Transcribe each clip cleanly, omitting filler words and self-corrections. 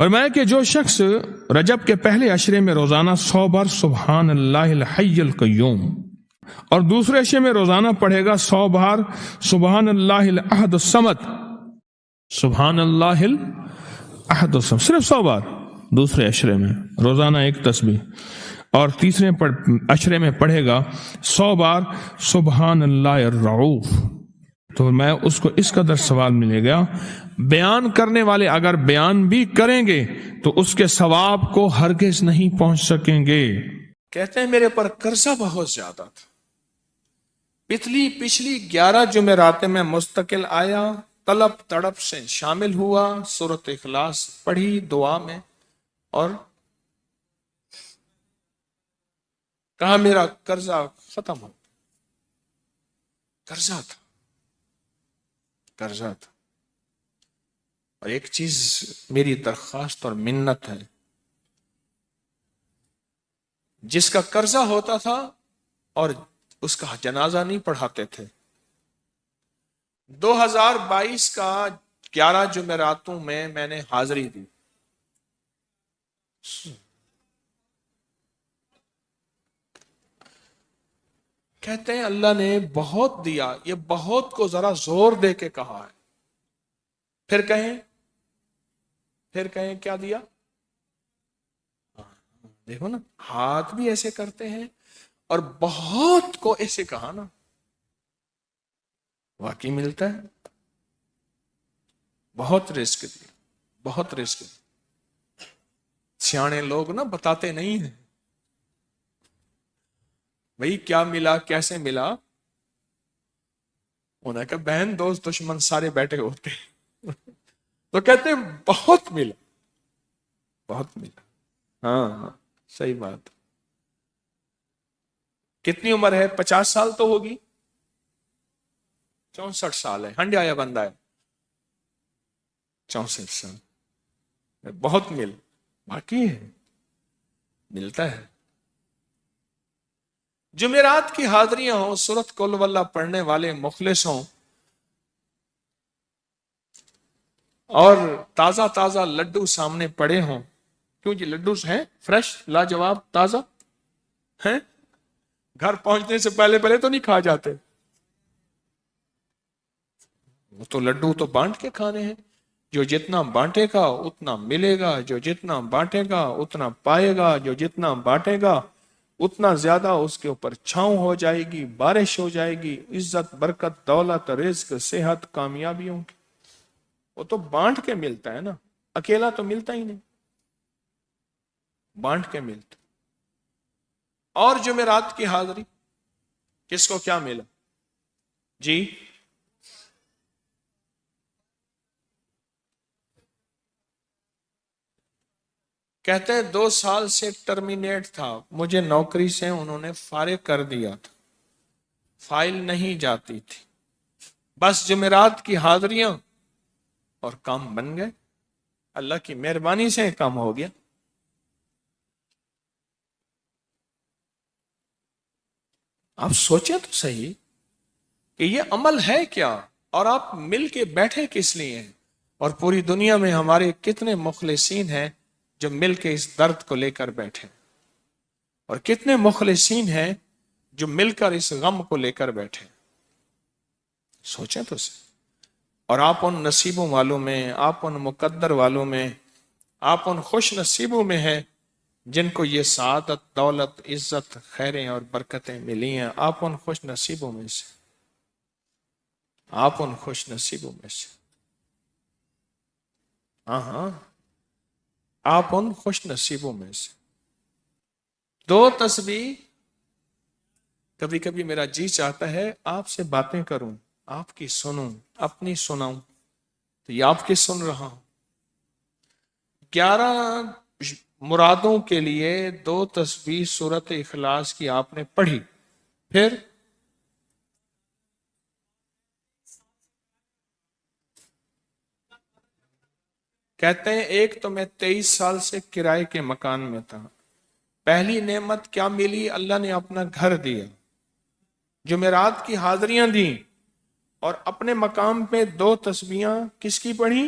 فرمایا کہ جو شخص رجب کے پہلے عشرے میں روزانہ 100 بار سبحان اللہ الحی القیوم اور دوسرے عشرے میں روزانہ پڑھے گا 100 بار سبحان اللہ الاحد الصمد، سبحان اللہ الاحد الصمد، صرف 100 بار دوسرے عشرے میں روزانہ ایک تسبیح، اور تیسرے عشرے میں پڑھے گا 100 بار سبحان اللہ الرعوف، تو میں اس کو اس قدر ثواب ملے گا۔ بیان کرنے والے اگر بیان بھی کریں گے تو اس کے ثواب کو ہرگز نہیں پہنچ سکیں گے۔ کہتے ہیں میرے پر قرضہ بہت زیادہ تھا، پچھلی 11 جمعراتیں میں مستقل آیا، طلب تڑپ سے شامل ہوا، سورۃ اخلاص پڑھی دعا میں، اور کہا میرا قرضہ ختم ہو، قرضہ تھا۔ اور ایک چیز میری درخواست اور منت ہے، جس کا قرضہ ہوتا تھا اور اس کا جنازہ نہیں پڑھاتے تھے، 2022 کا 11 جمعراتوں میں نے حاضری دی۔ کہتے ہیں اللہ نے بہت دیا، یہ بہت کو ذرا زور دے کے کہا ہے، پھر کہیں کیا دیا؟ دیکھو نا، ہاتھ بھی ایسے کرتے ہیں اور بہت کو ایسے کہا نا، واقعی ملتا ہے۔ بہت رزق دیا، بہت رزق دیا۔ سیانے لوگ نا بتاتے نہیں ہیں بھئی کیا ملا، کیسے ملا، انہوں نے کہا بہن دوست دشمن سارے بیٹھے ہوتے ہیں تو کہتے ہیں بہت ملا، بہت ملا۔ ہاں صحیح بات۔ کتنی عمر ہے؟ 50 سال تو ہوگی، 64 سال ہے، ہنڈے آیا بندہ ہے، 64 سال، بہت مل، باقی ہے، ملتا ہے۔ جمعرات کی حاضریاں ہوں، سورۃ قل واللہ پڑھنے والے مخلص ہوں، اور تازہ تازہ لڈو سامنے پڑے ہوں، کیوں جی لڈو ہیں فریش لاجواب تازہ ہیں، گھر پہنچنے سے پہلے تو نہیں کھا جاتے، وہ تو لڈو تو بانٹ کے کھانے ہیں، جو جتنا بانٹے گا اتنا ملے گا، جو جتنا بانٹے گا اتنا پائے گا، جو جتنا بانٹے گا اتنا زیادہ اس کے اوپر چھاؤں ہو جائے گی، بارش ہو جائے گی، عزت برکت دولت رزق صحت کامیابیوں کی، وہ تو بانٹ کے ملتا ہے نا، اکیلا تو ملتا ہی نہیں، بانٹ کے ملتا۔ اور جمعرات کی حاضری کس کو کیا ملا جی؟ کہتے ہیں 2 سال سے ٹرمینیٹ تھا، مجھے نوکری سے انہوں نے فارغ کر دیا تھا، فائل نہیں جاتی تھی، بس جمعرات کی حاضریاں اور کام بن گئے، اللہ کی مہربانی سے کام ہو گیا۔ آپ سوچیں تو صحیح کہ یہ عمل ہے کیا، اور آپ مل کے بیٹھے کس لیے ہیں، اور پوری دنیا میں ہمارے کتنے مخلصین ہیں جو مل کے اس درد کو لے کر بیٹھے، اور کتنے مخلصین ہیں جو مل کر اس غم کو لے کر بیٹھے، سوچیں تو صحیح۔ اور آپ ان نصیبوں والوں میں، آپ ان مقدر والوں میں، آپ ان خوش نصیبوں میں ہیں جن کو یہ سعادت دولت عزت خیریں اور برکتیں ملی ہیں، آپ ان خوش نصیبوں میں سے، آپ ان خوش نصیبوں میں سے، ہاں آپ ان خوش نصیبوں میں سے۔ 2 تسبیح، کبھی کبھی میرا جی چاہتا ہے آپ سے باتیں کروں، آپ کی سنوں، اپنی سناؤں، تو یہ آپ کی سن رہا ہوں۔ 11 مرادوں کے لیے 2 تسبیح سورۃ اخلاص کی آپ نے پڑھی، پھر کہتے ہیں ایک تو میں 23 سال سے کرائے کے مکان میں تھا، پہلی نعمت کیا ملی؟ اللہ نے اپنا گھر دیا، جمعرات کی حاضریاں دیں، اور اپنے مقام پہ 2 تسبیحاں کس کی پڑھی؟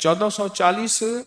1440।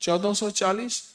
1440।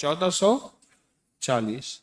1440।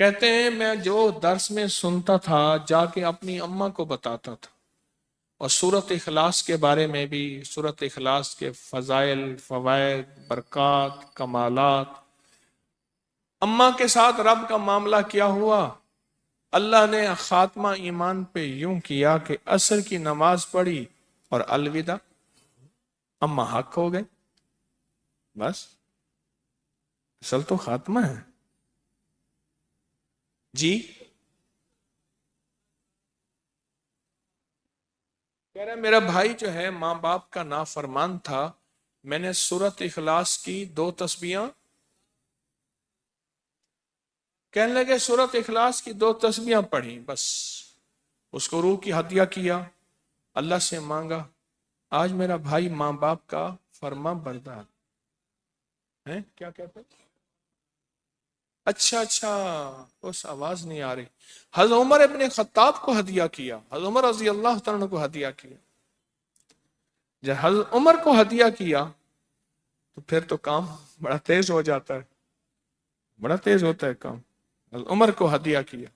کہتے ہیں میں جو درس میں سنتا تھا جا کے اپنی اماں کو بتاتا تھا، اور سورت اخلاص کے بارے میں بھی، سورت اخلاص کے فضائل، فوائد، برکات، کمالات۔ اماں کے ساتھ رب کا معاملہ کیا ہوا؟ اللہ نے خاتمہ ایمان پہ یوں کیا کہ عصر کی نماز پڑھی اور الوداع، اماں حق ہو گئے، بس اصل تو خاتمہ ہے۔ جی کہہ رہا میرا بھائی جو ہے ماں باپ کا نافرمان تھا، میں نے سورت اخلاص کی 2 تسبیحاں، کہنے لگے سورت اخلاص کی 2 تسبیحاں پڑھی، بس اس کو روح کی ہدیہ کیا، اللہ سے مانگا۔ آج میرا بھائی ماں باپ کا فرما بردار ہے۔ کیا کہتے ہیں؟ اچھا اس آواز نہیں آ رہی۔ حضرت عمر ابن خطاب کو ہدیہ کیا، حضرت عمر رضی اللہ تعالیٰ کو ہدیہ کیا۔ جب حضرت عمر کو ہدیہ کیا تو پھر تو کام بڑا تیز ہو جاتا ہے، بڑا تیز ہوتا ہے کام۔ حضرت عمر کو ہدیہ کیا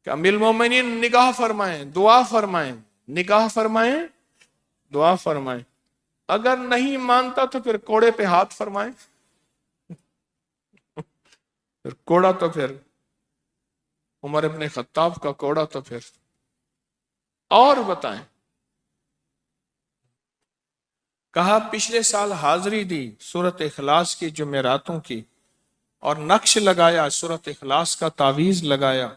کہ امیر المومنین نگاہ فرمائیں، دعا فرمائیں، نگاہ فرمائیں، دعا فرمائیں، اگر نہیں مانتا تو پھر کوڑے پہ ہاتھ فرمائیں، پھر کوڑا تو پھر عمر ابن خطاب کا کوڑا تو پھر اور بتائیں۔ کہا پچھلے سال حاضری دی سورت اخلاص کی جمعراتوں کی، اور نقش لگایا سورت اخلاص کا، تعویذ لگایا،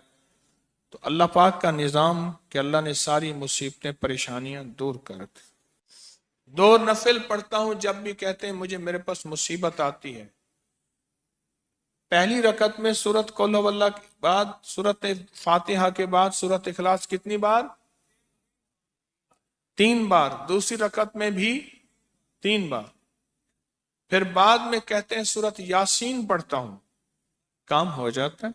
تو اللہ پاک کا نظام کہ اللہ نے ساری مصیبتیں پریشانیاں دور کر دی۔ 2 نفل پڑھتا ہوں جب بھی کہتے ہیں مجھے میرے پاس مصیبت آتی ہے۔ پہلی رکعت میں سورت قل هو اللہ کے بعد، سورت فاتحہ کے بعد سورت اخلاص کتنی بار؟ 3 بار۔ دوسری رکعت میں بھی 3 بار۔ پھر بعد میں کہتے ہیں سورت یاسین پڑھتا ہوں، کام ہو جاتا ہے۔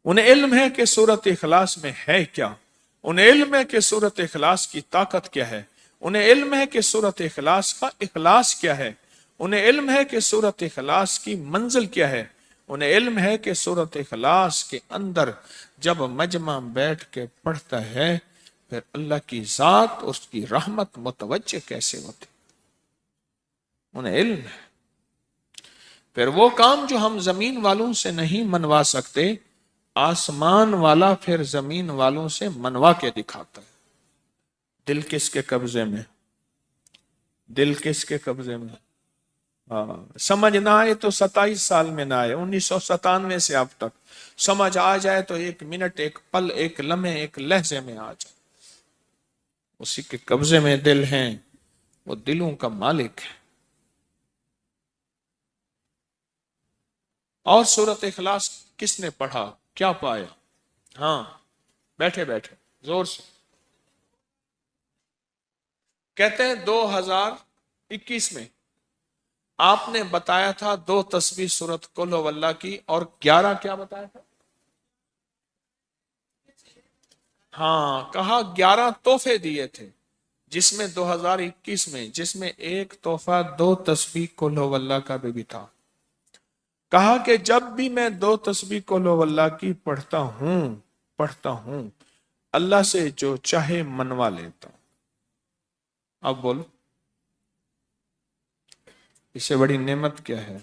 انہیں علم ہے کہ سورت اخلاص میں ہے کیا، انہیں علم ہے کہ سورت اخلاص کی طاقت کیا ہے، انہیں علم ہے کہ سورت اخلاص کا اخلاص کیا ہے، انہیں علم ہے کہ سورت اخلاص کی منزل کیا ہے، انہیں علم ہے کہ سورت اخلاص کے اندر جب مجمع بیٹھ کے پڑھتا ہے پھر اللہ کی ذات، اس کی رحمت متوجہ کیسے ہوتی، انہیں علم ہے۔ پھر وہ کام جو ہم زمین والوں سے نہیں منوا سکتے، آسمان والا پھر زمین والوں سے منوا کے دکھاتا ہے۔ دل کس کے قبضے میں؟ دل کس کے قبضے میں؟ سمجھ نہ آئے تو 27 سال میں نہ آئے، 1997 سے اب تک سمجھ آ جائے تو 1 منٹ، 1 پل، 1 لمحے، 1 لہجے میں آ جائے۔ اسی کے قبضے میں دل ہیں، وہ دلوں کا مالک ہے۔ اور سورت اخلاص کس نے پڑھا کیا پایا؟ ہاں بیٹھے بیٹھے زور سے کہتے ہیں 2021 میں آپ نے بتایا تھا 2 تسبیح سورت قل هو اللہ کی، اور 11 کیا بتایا تھا؟ ہاں کہا 11 تحفے دیے تھے، جس میں 2021 میں جس میں ایک تحفہ 2 تسبیح قل هو اللہ کا بھی تھا۔ کہا کہ جب بھی میں 2 تسبیح قل هو اللہ کی پڑھتا ہوں اللہ سے جو چاہے منوا لیتا ہوں۔ اب بولو اس سے بڑی نعمت کیا ہے،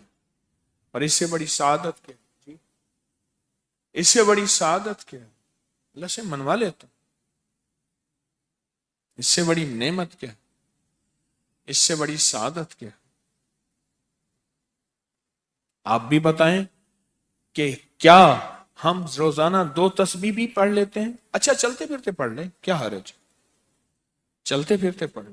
اور اس سے بڑی سعادت کیا ہے؟ اس سے بڑی سعادت کیا ہے؟ اللہ سے منوا لیتا ہوں۔ اس سے بڑی نعمت کیا ہے؟ اس سے بڑی سعادت کیا ہے؟ آپ بھی بتائیں کہ کیا ہم روزانہ 2 تسبیح بھی پڑھ لیتے ہیں؟ اچھا چلتے پھرتے پڑھ لیں، کیا حرج؟ چلتے پھرتے پڑھ لیں۔